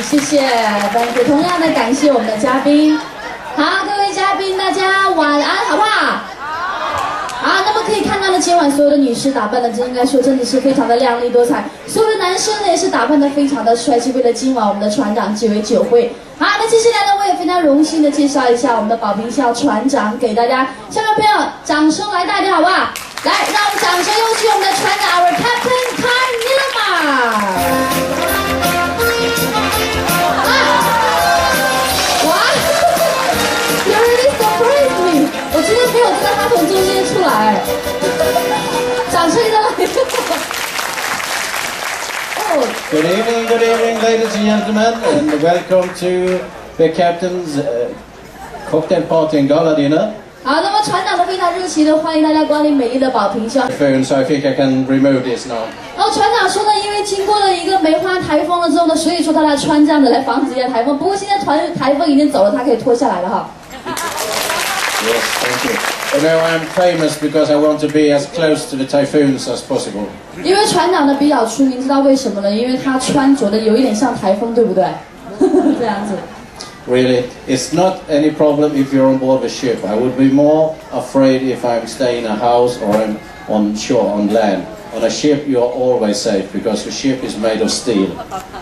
谢谢，也同样的感谢我们的嘉宾。好，各位嘉宾，大家晚安，好不好？好，那么可以看到呢，今晚所有的女士打扮的，应该说真的是非常的靓丽多彩。所有的男生呢也是打扮的非常的帅气，为了今晚我们的船长鸡尾酒会。好，那接下来呢，我也非常荣幸的介绍一下我们的宝瓶校船长给大家。下面朋友，掌声来大点，好不好？来，让我们掌声有请我们的船长 ，Our Captain Carnilma。我今天没有在马桶中间出来，掌声在那里。Good evening, ladies and gentlemen, and welcome to the Captain's cocktail party and gala dinner. 好，那么船长都非常热情的欢迎大家光临美丽的宝瓶校。So I think I can remove this now. 然后船长说呢，因为经过了一个梅花台风了之后呢，所以说他来穿这样的来防止一下台风。不过现在台风已经走了，他可以脱下来了哈。Yes, thank you. You know, I'm famous because I want to be as close to the typhoons as possible. 因为船长呢比较出名，知道为什么呢？因为他穿着的有一点像台风，对不对？这样子。Really, it's not any problem if you're on board a ship. I would be more afraid if I'm staying in a house or I'm on shore, on land. On a ship, you're always safe because the ship is made of steel.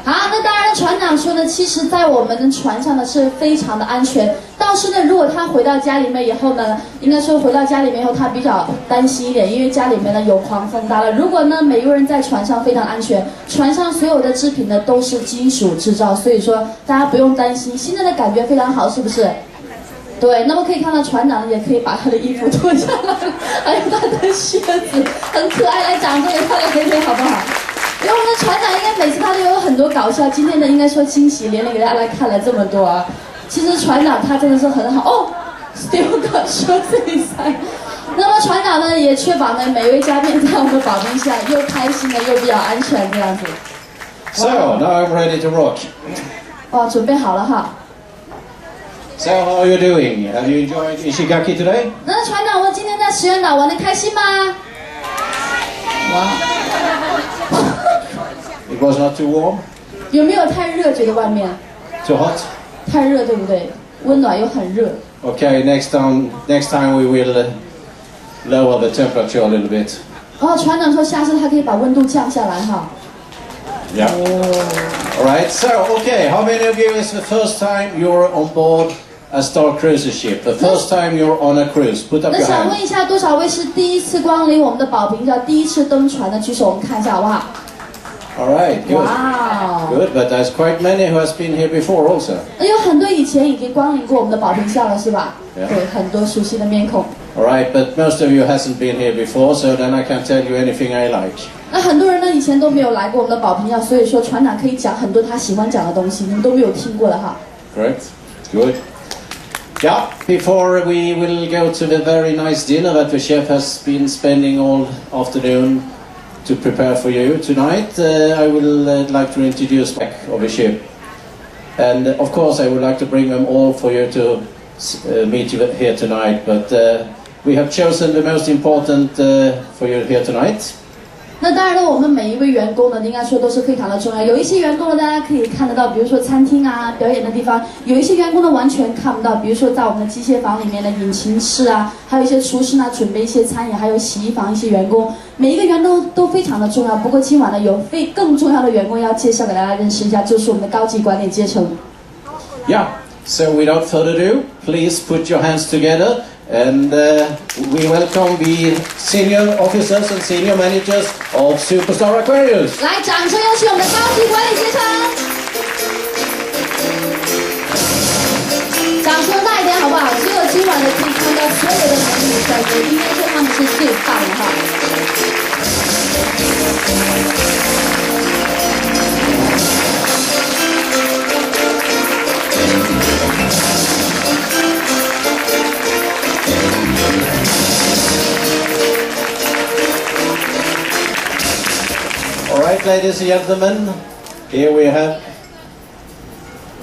好，那当然，船长说呢，其实，在我们的船上呢是非常的安全。倒是呢，如果他回到家里面以后呢，应该说回到家里面以后，他比较担心一点，因为家里面呢有狂风大了。如果呢每个人在船上非常安全，船上所有的制品呢都是金属制造，所以说大家不用担心。现在的感觉非常好，是不是？对，那么可以看到船长也可以把他的衣服脱下来，还有他的靴子，很可爱。来，掌声给他来一点，好不好？因为我们的船长应该每次他都有很多搞笑，今天呢应该说惊喜连连给大家来看了这么多啊。其实船长他真的是很好哦 ，still got shoes inside。那么船长呢也确保呢每位嘉宾在我们宝瓶下又开心的又比较安全这样子。So now I'm ready to rock. 哇，准备好了哈。So how are you doing? Have you enjoyed Ishigaki today? 那船长，我今天在石原岛玩的开心吗？哇！ It was not too warm? 有没有太热？觉得外面 Too hot? 太热，对不对？温暖又很热。Okay, next time we will lower the temperature a little bit. 哦，船长说下次他可以把温度降下来哈。Yeah. All right. So, okay, how many of you is the first time you're on board a Star Cruiser ship? The first time you're on a cruise. Put up 那 your 想 hand. 问一下，多少位是第一次光临我们的宝瓶叫第一次登船的？举手，我们看一下好不好？ All right. Good. 哇， Good. But there's quite many who has been here before also. 有很多以前已经光临过我们的宝瓶校了，是吧？ Yeah. 对，很多熟悉的面孔。 All right. But most of you hasn't been here before, so then I can't tell you anything I like. 那很多人呢以前都没有来过我们的宝瓶校，所以说船长可以讲很多他喜欢讲的东西，你们都没有听过的哈。 Correct. Good. Yeah. Before we will go to the very nice dinner that the chef has been spending all afternoon to prepare for you tonight, I will like to introduce back of the ship. And of course I would like to bring them all for you to meet you here tonight, but we have chosen the most important for you here tonight. 那当然了，我们每一位员工呢，应该说都是非常的重要。有一些员工呢，大家可以看得到，比如说餐厅啊、表演的地方；有一些员工呢，完全看不到，比如说在我们的机械房里面的引擎室啊，还有一些厨师呢，准备一些餐饮，还有洗衣房一些员工。每一个员工都非常的重要。不过今晚呢，有更重要的员工要介绍给大家认识一下，就是我们的高级管理阶层。Yeah. So without further ado, please put your hands together. And we welcome the senior officers and senior managers of Superstar Aquarius. 来，掌声有请我们的高级管理阶层。掌声大一点好不好？只有今晚的可以看到所有的美女帅哥，应该说他们是最棒的哈。All right, ladies and gentlemen, here we have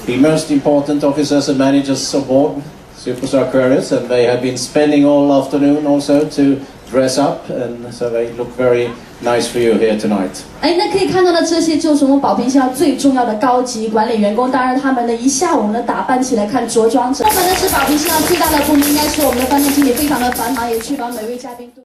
the most important officers and managers aboard Superstar Aquarius, and they have been spending all afternoon also to dress up, and so they look very nice for you here tonight. 那可以看到的这些就是我们宝瓶星号最重要的高级管理员工，当然他们的一下午呢打扮起来看着装着。我们呢是宝瓶星号最大的部门，应该是我们的饭店经理非常的繁忙，也确保每位嘉宾都。